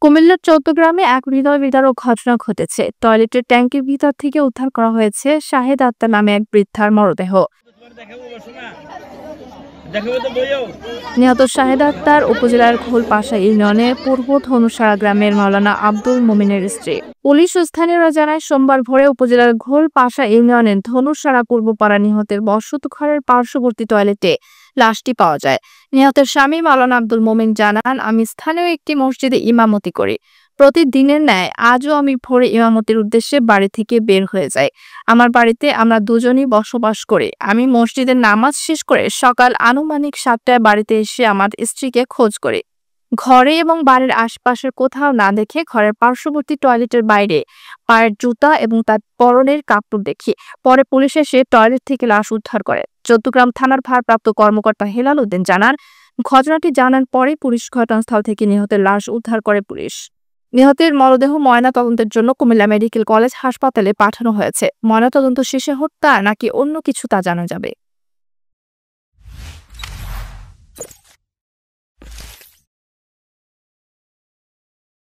কুমিল্লার চৌদ্দগ্রামে এক হৃদয় বিদারক ঘটনা ঘটেছে। টয়লেটের ট্যাঙ্কের ভিতর থেকে উদ্ধার করা হয়েছে শাহেদ আক্তার নামে এক বৃদ্ধার মরদেহ। নিহত শাহেদ আক্তার উপজেলার ঘোলপাশা ইউনিয়নের পূর্ব ধনুষারা গ্রামের মাওলানা আব্দুল মোমিনের স্ত্রী। পুলিশ ও স্থানীয়রা জানায়, সোমবার ভোরে উপজেলার ঘোলপাশা ইউনিয়নের ধনুষারা পূর্বপাড়া নিহতের বসত ঘরের পার্শ্ববর্তী টয়লেটে লাশটি পাওয়া যায়। নিহতের স্বামী মাওলানা আব্দুল মোমিন জানান, আমি স্থানীয় একটি মসজিদে ইমামতি করি। প্রতিদিনের ন্যায় আজও আমি ভোরে ইমামতির উদ্দেশ্যে বাড়ি থেকে বের হয়ে যাই। আমার বাড়িতে আমরা দুজনই বসবাস করি। আমি মসজিদের নামাজ শেষ করে সকাল আনুমানিক 7টায় বাড়িতে এসে আমার স্ত্রীকে খোঁজ করি। ঘরে এবং বাড়ির আশপাশের কোথাও না দেখে ঘরের পার্শ্ববর্তী টয়লেটের বাইরে পায়ের জুতা এবং তার পরনের কাপড় দেখি। পরে পুলিশ এসে টয়লেট থেকে লাশ উদ্ধার করে। চৌদ্দগ্রাম থানার ভারপ্রাপ্ত কর্মকর্তা হেলাল উদ্দিন জানান, ঘটনাটি জানার পরে পুলিশ ঘটনাস্থল থেকে নিহতের লাশ উদ্ধার করে। পুলিশ নিহতের মরদেহ ময়নাতদন্তের জন্য কুমিল্লা মেডিকেল কলেজ হাসপাতালে পাঠানো হয়েছে। ময়নাতদন্ত শেষে হত্যা নাকি অন্য কিছু তা জানা যাবে।